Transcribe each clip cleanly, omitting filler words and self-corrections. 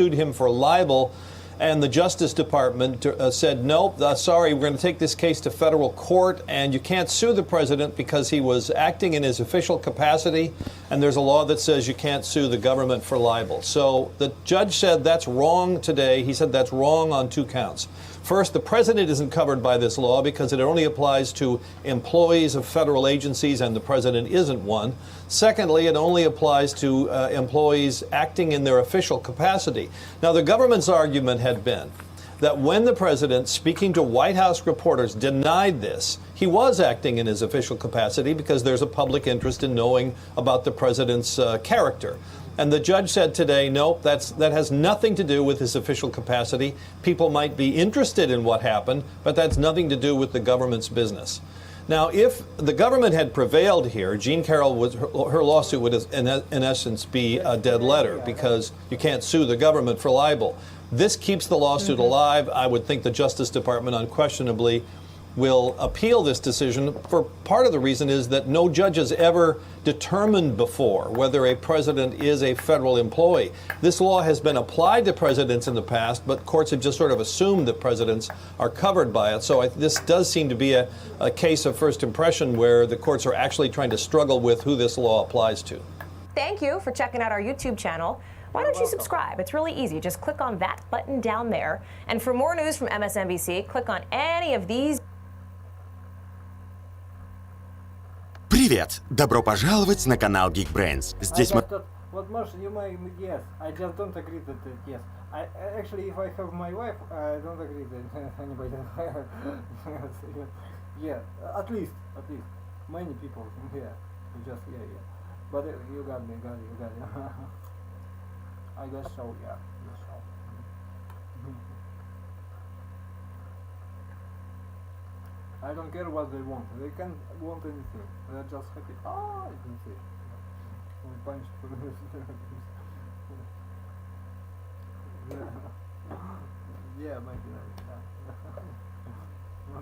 sued him for libel. And the Justice Department said, nope, sorry, we're going to take this case to federal court, and you can't sue the president because he was acting in his official capacity, and there's a law that says you can't sue the government for libel. So the judge said that's wrong today. He said that's wrong on 2 counts. First, the president isn't covered by this law because it only applies to employees of federal agencies, and the president isn't one. Secondly, it only applies to employees acting in their official capacity. Now, the government's argument had been that when the president, speaking to White House reporters, denied this, he was acting in his official capacity because there's a public interest in knowing about the president's character. And the judge said today, nope, that has nothing to do with his official capacity. People might be interested in what happened, but that's nothing to do with the government's business. Now, if the government had prevailed here, Jean Carroll, her lawsuit would, in essence, be a dead letter because you can't sue the government for libel. This keeps the lawsuit alive. I would think the Justice Department unquestionably will appeal this decision. For part of the reason is that no judge has ever determined before whether a president is a federal employee. This law has been applied to presidents in the past, but courts have just sort of assumed that presidents are covered by it. So this does seem to be a case of first impression where the courts are actually trying to struggle with who this law applies to. Thank you for checking out our YouTube channel. Why don't you subscribe? It's really easy. Just click on that button down there. And for more news from MSNBC, click on any of these. Привет! Добро пожаловать на канал Geekbrains. Здесь мы... Вот можешь, you may yes. I just don't agree that yes. Actually, if I have my wife, I don't agree that anybody. Yeah, at least many people. Yeah, just yeah. But you got me. I guess so. Yeah. I don't care what they want. They can want anything. They're just happy. Ah, you can see. Punch. Yeah, maybe.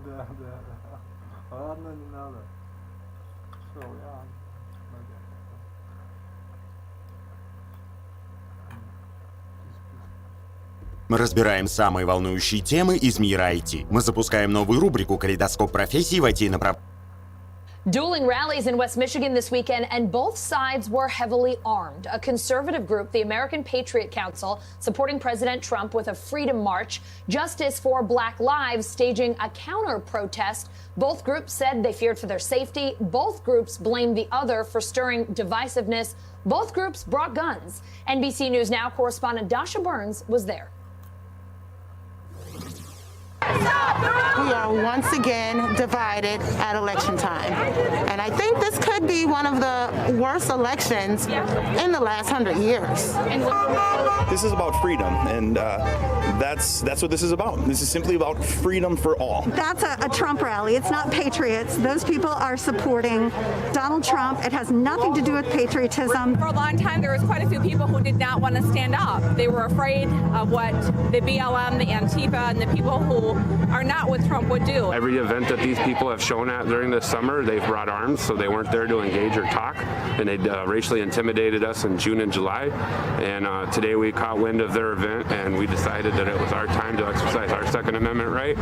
Да. Ладно, не надо. So, yeah. Мы разбираем самые волнующие темы из мира IT. Мы запускаем новую рубрику «Калейдоскоп профессий» в IT-направлении. Dueling rallies in West Michigan this weekend, and both sides were heavily armed. A conservative group, the American Patriot Council, supporting President Trump with a freedom march. Justice for Black Lives staging a counter-protest. Both groups said they feared for their safety. Both groups blamed the other for stirring divisiveness. Both groups brought guns. NBC News Now correspondent Dasha Burns was there. We are once again divided at election time. And I think this could be one of the worst elections in the last 100 years. This is about freedom, and that's what this is about. This is simply about freedom for all. That's a Trump rally. It's not patriots. Those people are supporting Donald Trump. It has nothing to do with patriotism. For a long time, there was quite a few people who did not want to stand up. They were afraid of what the BLM, the Antifa, and the people who are not with Trump would do. Every event that these people have shown at during this summer, they've brought arms, so they weren't there to engage or talk, and they racially intimidated us in June and July. And today we caught wind of their event, and we decided that it was our time to exercise our Second Amendment right.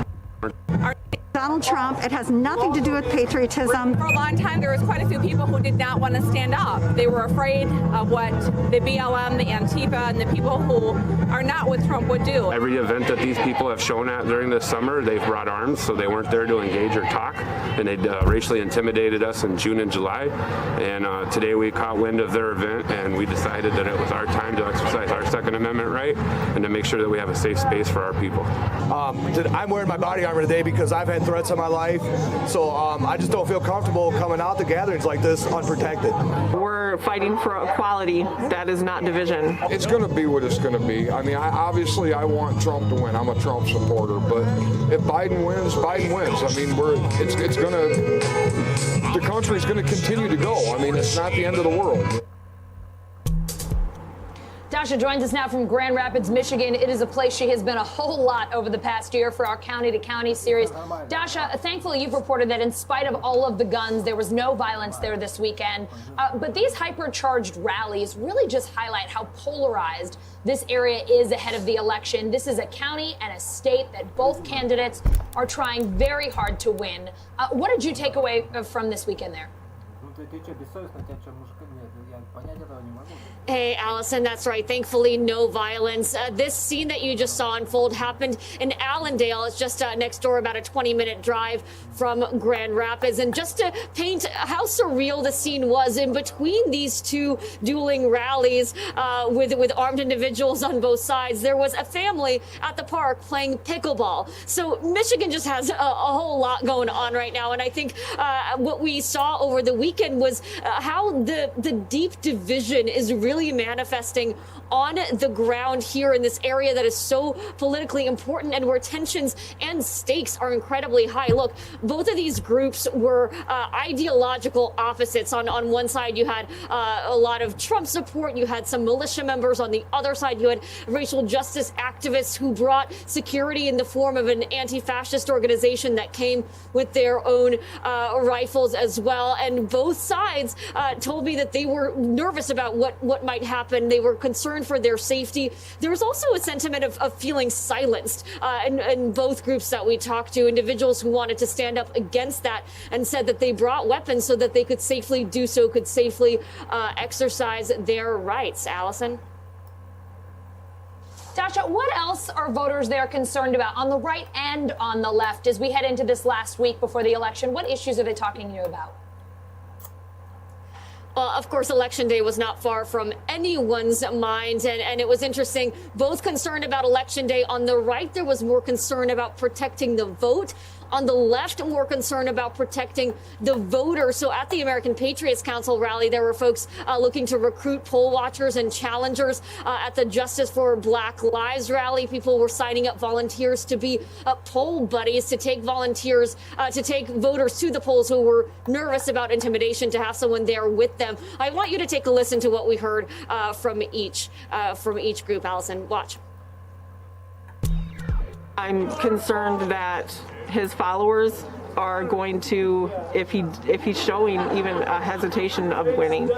Donald Trump, it has nothing to do with patriotism. For a long time, there was quite a few people who did not want to stand up. They were afraid of what the BLM, the Antifa, and the people who are not with Trump would do. Every event that these people have shown at during this summer, they've brought arms, so they weren't there to engage or talk, and they racially intimidated us in June and July. And today we caught wind of their event, and we decided that it was our time to exercise our Second Amendment right and to make sure that we have a safe space for our people. I'm wearing my body armor today because I've had threats in my life, so I just don't feel comfortable coming out to gatherings like this unprotected. We're fighting for equality. That is not division. It's going to be what it's going to be. I mean, obviously I want Trump to win. I'm a Trump supporter, but if Biden wins, Biden wins. I mean, it's going to, the country's going to continue to go. I mean, it's not the end of the world. Dasha joins us now from Grand Rapids, Michigan. It is a place she has been a whole lot over the past year for our County to County series. Dasha, thankfully you've reported that in spite of all of the guns, there was no violence there this weekend. But these hypercharged rallies really just highlight how polarized this area is ahead of the election. This is a county and a state that both candidates are trying very hard to win. What did you take away from this weekend there? Hey, Allison, that's right. Thankfully, no violence. This scene that you just saw unfold happened in Allendale. It's just next door, about a 20-minute drive from Grand Rapids. And just to paint how surreal the scene was, in between these two dueling rallies with armed individuals on both sides, there was a family at the park playing pickleball. So Michigan just has a whole lot going on right now. And I think what we saw over the weekend was how the deep division is really manifesting on the ground here in this area that is so politically important and where tensions and stakes are incredibly high. Look, both of these groups were ideological opposites. On one side, you had a lot of Trump support. You had some militia members. On the other side, you had racial justice activists who brought security in the form of an anti-fascist organization that came with their own rifles as well. And both sides told me that they were nervous about what might happen. They were concerned for their safety. There was also a sentiment of feeling silenced in both groups that we talked to, individuals who wanted to stand up against that and said that they brought weapons so that they could safely do so, could safely exercise their rights. Allison? Dasha, what else are voters there concerned about on the right and on the left as we head into this last week before the election? What issues are they talking to you about? Of course, Election Day was not far from anyone's mind, and it was interesting. Both concerned about Election Day. On the right, there was more concern about protecting the vote. On the left, more concern about protecting the voter. So at the American Patriots Council rally, there were folks looking to recruit poll watchers and challengers. At the Justice for Black Lives rally, people were signing up volunteers to be poll buddies, to take volunteers, to take voters to the polls who were nervous about intimidation, to have someone there with them. I want you to take a listen to what we heard from each group. Allison, watch. I'm concerned that his followers are going to, if he's showing even a hesitation of winning,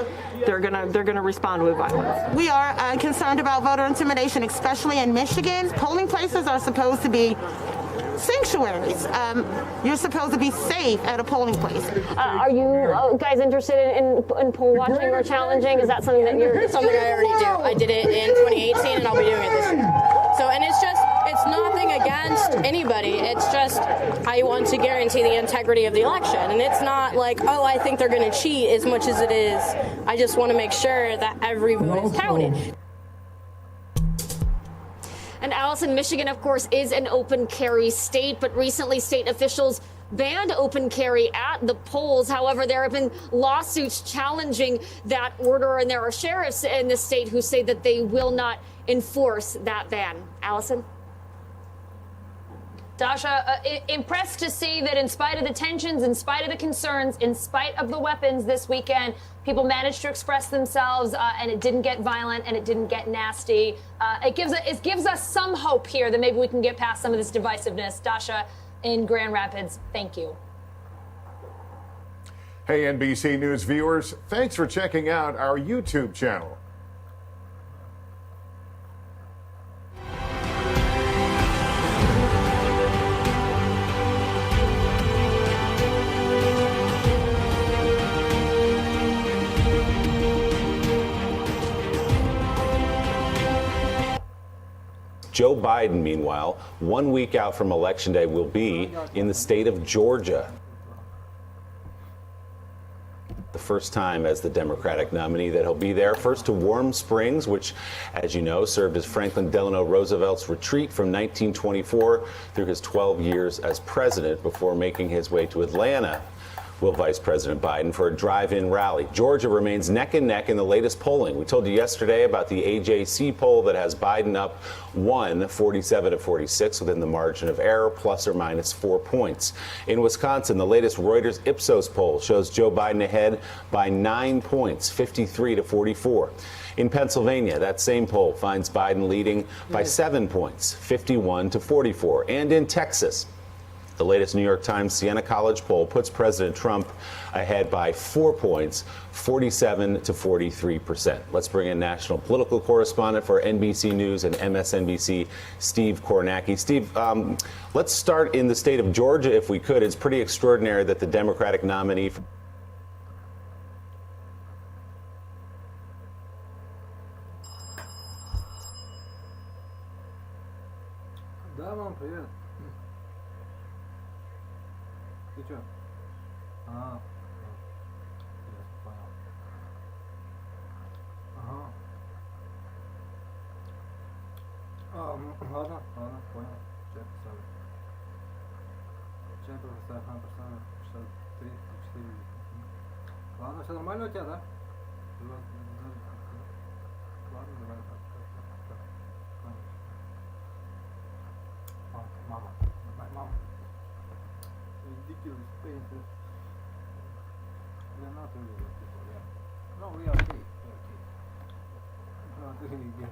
they're gonna respond with violence. We are concerned about voter intimidation, especially in Michigan. Polling places are supposed to be sanctuaries. You're supposed to be safe at a polling place. Are you guys interested in poll watching or challenging? Is that something that you're... It's something I already do. I did it in 2018 and I'll be doing it this year. So, and it's nothing against anybody. It's just, I want to guarantee the integrity of the election. And it's not like, oh, I think they're going to cheat as much as it is. I just want to make sure that every vote is counted. And Allison, Michigan, of course, is an open carry state, but recently state officials banned open carry at the polls. However, there have been lawsuits challenging that order, and there are sheriffs in the state who say that they will not enforce that ban. Allison? Dasha, impressed to see that in spite of the tensions, in spite of the concerns, in spite of the weapons this weekend, people managed to express themselves and it didn't get violent and it didn't get nasty. It gives us some hope here that maybe we can get past some of this divisiveness. Dasha in Grand Rapids, thank you. Hey, NBC News viewers, thanks for checking out our YouTube channel. Joe Biden, meanwhile, 1 week out from Election Day, will be in the state of Georgia. The first time as the Democratic nominee that he'll be there. First to Warm Springs, which, as you know, served as Franklin Delano Roosevelt's retreat from 1924 through his 12 years as president before making his way to Atlanta. Will Vice President Biden for a drive-in rally. Georgia remains neck and neck in the latest polling. We told you yesterday about the AJC poll that has Biden up 47 to 46 within the margin of error, plus or minus 4 points. In Wisconsin, the latest Reuters Ipsos poll shows Joe Biden ahead by 9 points, 53 to 44. In Pennsylvania, that same poll finds Biden leading by 7 points, 51 to 44. And in Texas, the latest New York Times Siena College poll puts President Trump ahead by 4 points, 47 to 43%. Let's bring in national political correspondent for NBC News and MSNBC, Steve Kornacki. Steve, let's start in the state of Georgia, if we could. It's pretty extraordinary that the Democratic nominee for Да, мам, привет. Ты чё? А, я понял. Ага. Ладно, понял. Чай поставлю. Чай поставлю, поставлю. 63, 4. Ладно, все нормально у тебя, да? Ладно, давай. Mama, my mom. Ridiculous painter. We are not really good people, yeah. No, we are okay. We are okay. Not really good.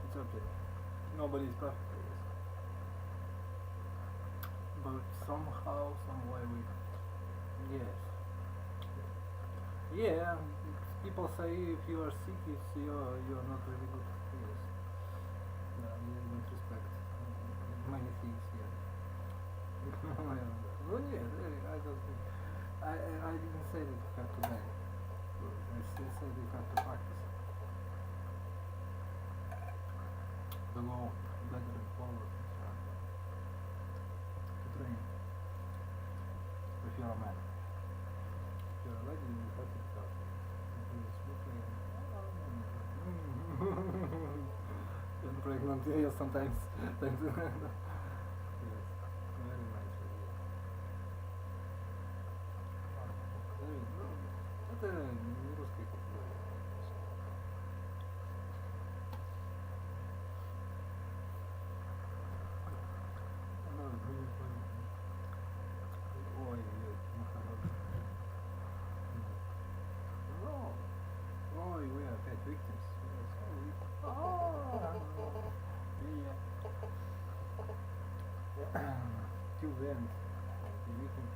It's okay. Nobody is perfect, I guess. But somehow, some way we. Yes. Yeah, people say if you are sick, it's you're not really good. Yes. Yeah, you don't respect many things here. Well, yeah, I don't think. I didn't say that you have to die. I still said you have to practice. The law, better and forward. To train. If you're a man. If you're a lady, you have to start. And pregnant, yes, sometimes. Yes, very nice idea. Это не русский культура. Ой, no. Ой, we are опять victims. Till then, you can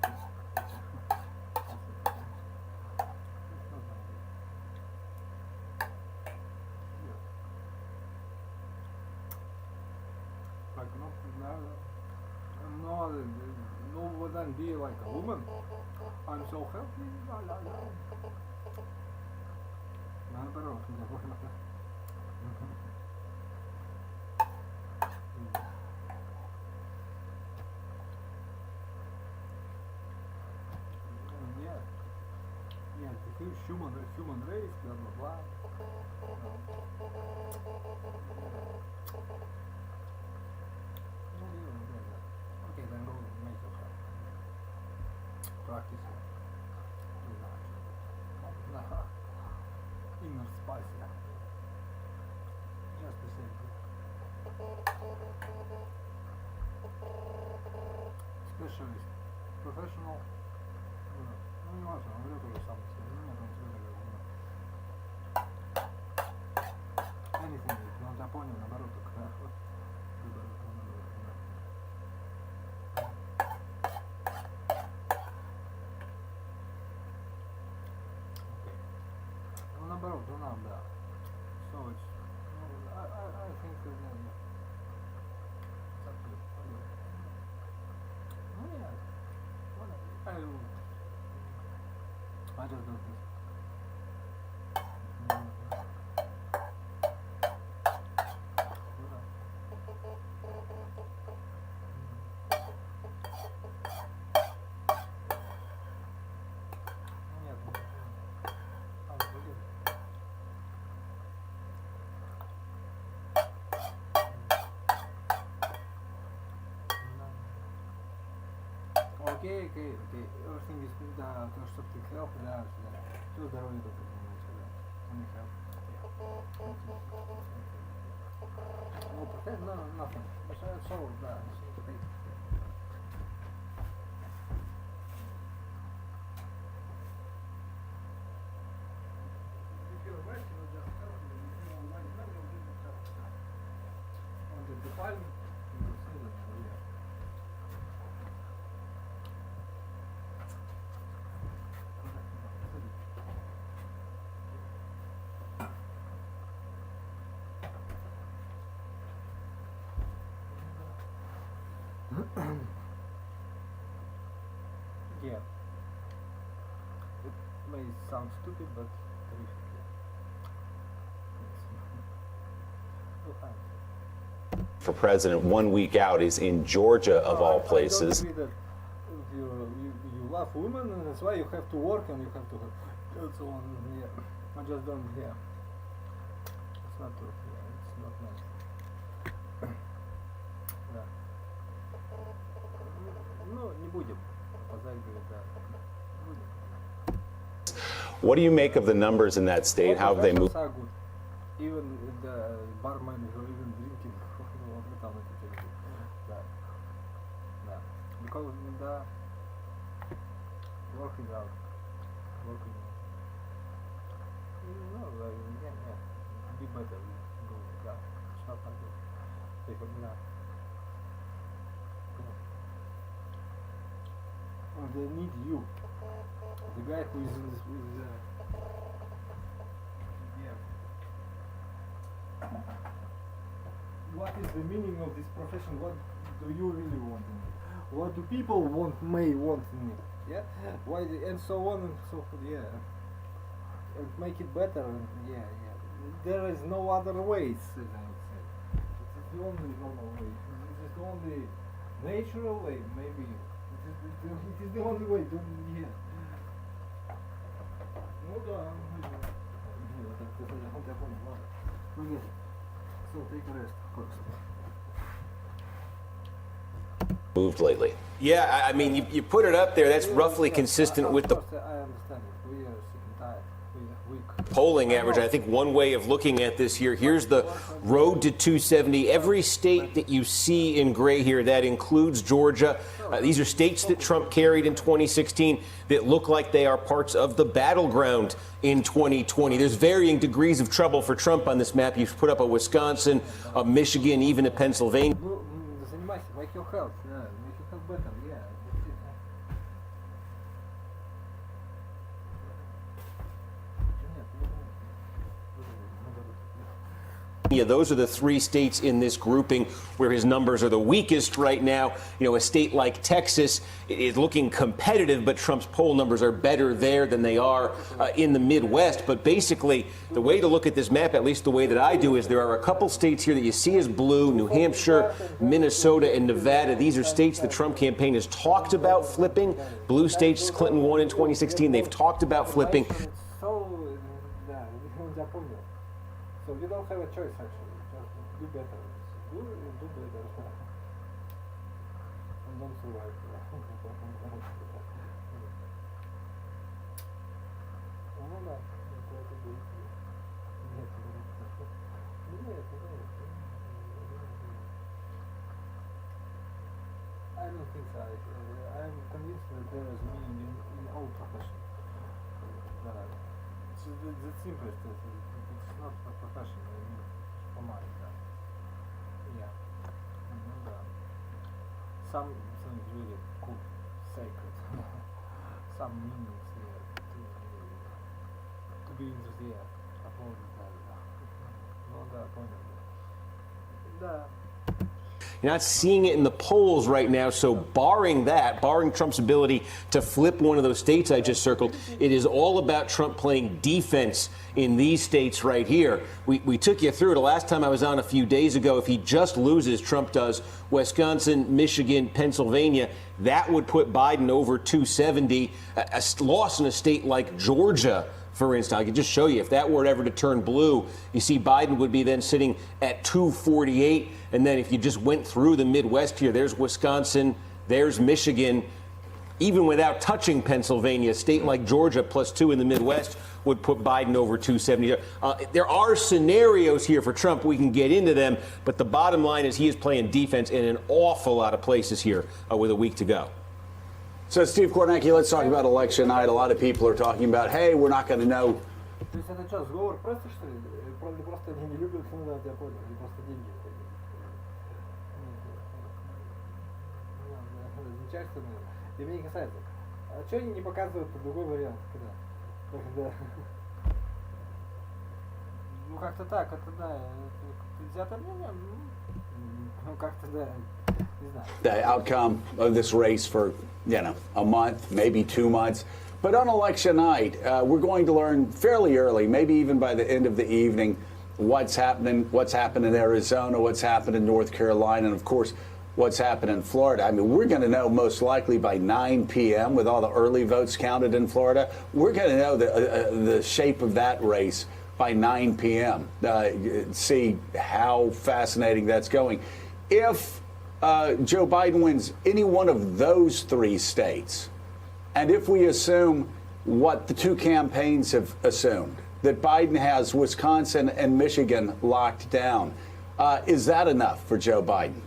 like no wouldn't be like a woman. I'm so healthy. Наоборот, yeah, the human race, blah blah blah. Okay, then go make yourself practice inner spice, yeah. Just the same. Specialist, professional. Ну не важно, он врет уже сам себе, нет, он тебе так anything, но он тебя понял, наоборот, так. Ну наоборот, ну нам, да. So it's, I think that, yeah. It's up to you. Oh yeah. I just do this. Okay. Everything is good, то, чтобы ты health, да. Все здоровье только занимается, да. Only health. No, pretend, no, nothing. So, да, okay. If you're file, you will see that. Yeah. It may sound stupid, but terrifically. For president 1 week out is in Georgia, of all places. I don't agree that you love women, and that's why you have to work and you have to and so on. Yeah. I just don't. Yeah. It's not true. Yeah. It's not nice. Да. Ну, не будем. Позагивать, да. Будем. What do you make of the numbers in that state? How have they moved? Are good. Even the barman is even drinking. Because the working out, working. No, yeah. Be better. Go, yeah. Stop and do. Take a minute. They need you. The guy who is in this yeah. What is the meaning of this profession? What do you really want in it? What do people may want in it? Yeah. Why and so on and so forth. Yeah. And make it better. And yeah. There is no other ways. As I would say. It is the only normal way. It is the only natural way. Maybe. It is the only way. Yeah. Ну да. So take a rest, of course. Moved lately. Yeah, I mean, you put it up there. That's roughly consistent with the I understand it. We are sick and tired. We are weak. polling average. I think one way of looking at this here, here's the road to 270. Every state that you see in gray here, that includes Georgia. These are states that Trump carried in 2016 that look like they are parts of the battleground in 2020. There's varying degrees of trouble for Trump on this map. You've put up a Wisconsin, a Michigan, even a Pennsylvania. Make your health, yeah, make your health better, yeah. Yeah, those are the three states in this grouping where his numbers are the weakest right now. You know, a state like Texas is looking competitive, but Trump's poll numbers are better there than they are in the Midwest. But basically, the way to look at this map, at least the way that I do, is there are a couple states here that you see as blue: New Hampshire, Minnesota, and Nevada. These are states the Trump campaign has talked about flipping. Blue states Clinton won in 2016. They've talked about flipping. So you don't have a choice, actually. Just do better. Do better. And don't survive. I don't think so. I'm convinced that there is meaning in all professions. It's the simplest. It's not a profession. I mean, for money. Yeah. Some things really cool, sacred. Some meanings here to be interested. No, да, понял. Да. You're not seeing it in the polls right now, so barring that, barring Trump's ability to flip one of those states I just circled, it is all about Trump playing defense in these states right here. We took you through it last time I was on a few days ago. If he just loses, Trump does, Wisconsin, Michigan, Pennsylvania, that would put Biden over 270. A loss in a state like Georgia, for instance, I could just show you, if that were ever to turn blue, you see Biden would be then sitting at 248. And then if you just went through the Midwest here, there's Wisconsin, there's Michigan. Even without touching Pennsylvania, a state like Georgia +2 in the Midwest would put Biden over 270. There are scenarios here for Trump. We can get into them. But the bottom line is he is playing defense in an awful lot of places here with a week to go. So, Steve Kornacki, let's talk about election night. A lot of people are talking about, hey, we're not going to know. То есть это что, сговор прессы, что ли? Просто они не любят, ну да, я понял, они просто деньги. кажется, и мне не касается. А что они не показывают другой вариант? Когда? Ну как-то так, это да. Взято мнение, ну как-то да. Не знаю. The outcome of this race for, a month, maybe 2 months. But on election night, we're going to learn fairly early, maybe even by the end of the evening, what's happened in Arizona, what's happened in North Carolina, and of course, what's happened in Florida. I mean, we're going to know most likely by 9 p.m. with all the early votes counted in Florida. We're going to know the shape of that race by 9 p.m. See how fascinating that's going. If Joe Biden wins any one of those 3 states, and if we assume what the 2 campaigns have assumed, that Biden has Wisconsin and Michigan locked down, is that enough for Joe Biden?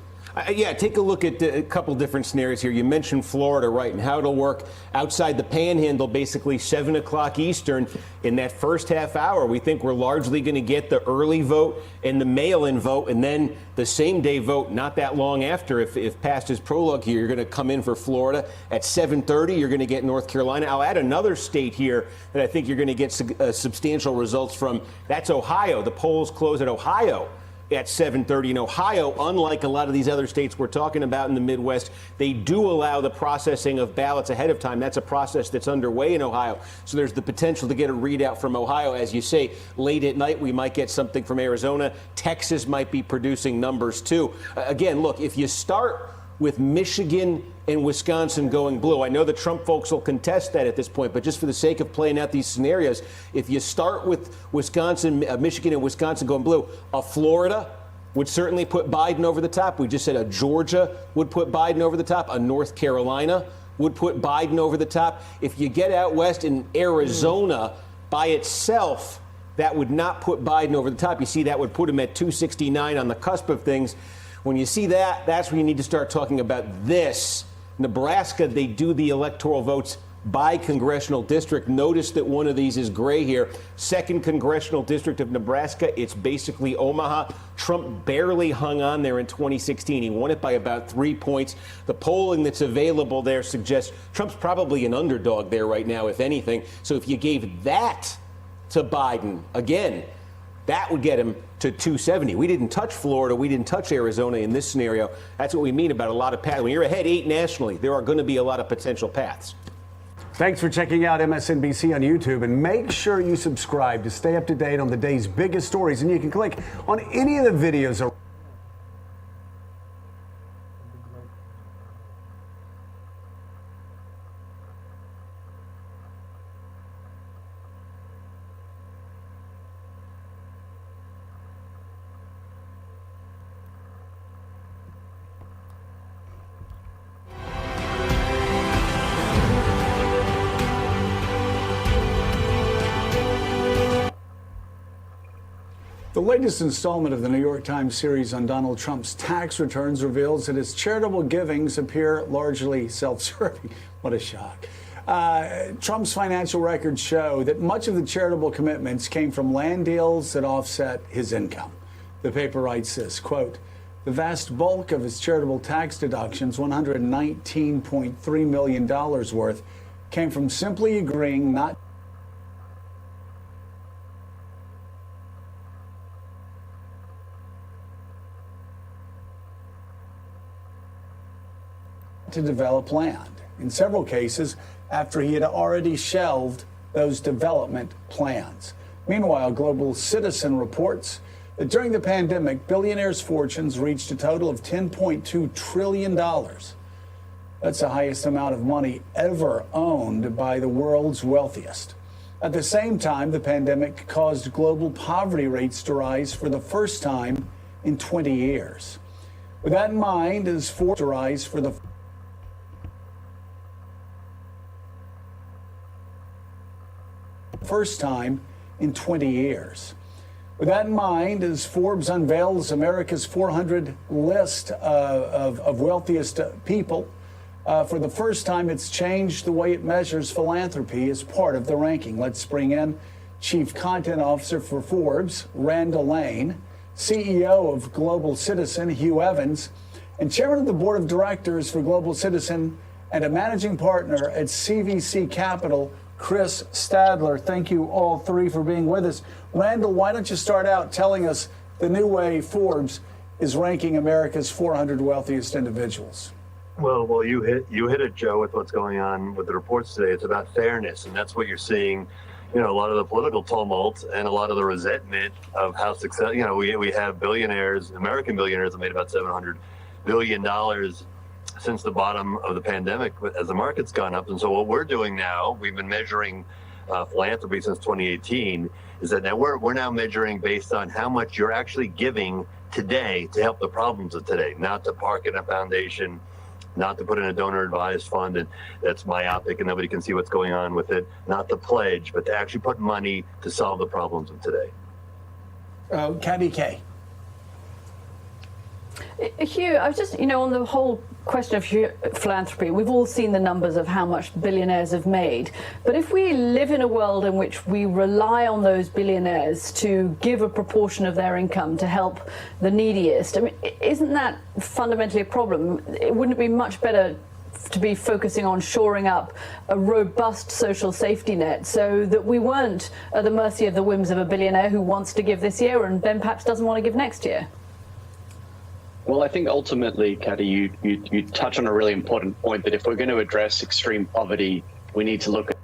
Yeah, take a look at a couple different scenarios here. You mentioned Florida, right, and how it'll work outside the panhandle, basically 7 o'clock Eastern. In that first half hour, we think we're largely going to get the early vote and the mail-in vote, and then the same-day vote not that long after. If past his prologue here, you're going to come in for Florida. At 7:30, you're going to get North Carolina. I'll add another state here that I think you're going to get substantial results from. That's Ohio. The polls close at Ohio at 7:30 in Ohio. Unlike a lot of these other states we're talking about in the Midwest, they do allow the processing of ballots ahead of time. That's a process that's underway in Ohio. So there's the potential to get a readout from Ohio. As you say, late at night, we might get something from Arizona. Texas might be producing numbers too. Again, look, if you start with Michigan and Wisconsin going blue. I know the Trump folks will contest that at this point, but just for the sake of playing out these scenarios, if you start with Michigan and Wisconsin going blue, a Florida would certainly put Biden over the top. We just said a Georgia would put Biden over the top. A North Carolina would put Biden over the top. If you get out west in Arizona by itself, that would not put Biden over the top. You see, that would put him at 269 on the cusp of things. When you see that, that's when you need to start talking about this. Nebraska, they do the electoral votes by congressional district. Notice that one of these is gray here. 2nd Congressional District of Nebraska, it's basically Omaha. Trump barely hung on there in 2016. He won it by about 3 points. The polling that's available there suggests Trump's probably an underdog there right now, if anything. So if you gave that to Biden, again, that would get him to 270. We didn't touch Florida. We didn't touch Arizona in this scenario. That's what we mean about a lot of paths. When you're ahead 8 nationally, there are going to be a lot of potential paths. Thanks for checking out MSNBC on YouTube, and make sure you subscribe to stay up to date on the day's biggest stories. And you can click on any of the videos. The latest installment of the New York Times series on Donald Trump's tax returns reveals that his charitable givings appear largely self-serving. What a shock. Trump's financial records show that much of the charitable commitments came from land deals that offset his income. The paper writes this, quote, the vast bulk of his charitable tax deductions, $119.3 million worth, came from simply agreeing not to develop land, in several cases after he had already shelved those development plans. Meanwhile, Global Citizen reports that during the pandemic, billionaires' fortunes reached a total of $10.2 trillion. That's the highest amount of money ever owned by the world's wealthiest. At the same time, the pandemic caused global poverty rates to rise for the first time in 20 years. With that in mind, as Forbes to rise for the first time in 20 years. With that in mind, as Forbes unveils America's 400 list of wealthiest people, for the first time, it's changed the way it measures philanthropy as part of the ranking. Let's bring in Chief Content Officer for Forbes, Randall Lane, CEO of Global Citizen, Hugh Evans, and Chairman of the Board of Directors for Global Citizen, and a managing partner at CVC Capital, Chris Stadler. Thank you all three for being with us. Randall, why don't you start out telling us the new way Forbes is ranking America's 400 wealthiest individuals? Well, you hit it, Joe, with what's going on with the reports today. It's about fairness, and that's what you're seeing. You know, a lot of the political tumult and a lot of the resentment of how success. You know, we have billionaires, American billionaires, that made about $700 billion since the bottom of the pandemic as the market's gone up. And so what we're doing now, we've been measuring philanthropy since 2018, is that now we're now measuring based on how much you're actually giving today to help the problems of today, not to park in a foundation, not to put in a donor-advised fund and that's myopic and nobody can see what's going on with it, not to pledge, but to actually put money to solve the problems of today. Candy K. Hugh, I was just, on the whole question of philanthropy, we've all seen the numbers of how much billionaires have made. But if we live in a world in which we rely on those billionaires to give a proportion of their income to help the neediest, I mean, isn't that fundamentally a problem? Wouldn't it be much better to be focusing on shoring up a robust social safety net so that we weren't at the mercy of the whims of a billionaire who wants to give this year and then perhaps doesn't want to give next year? Well, I think ultimately, Katie, you touch on a really important point that if we're going to address extreme poverty, we need to look at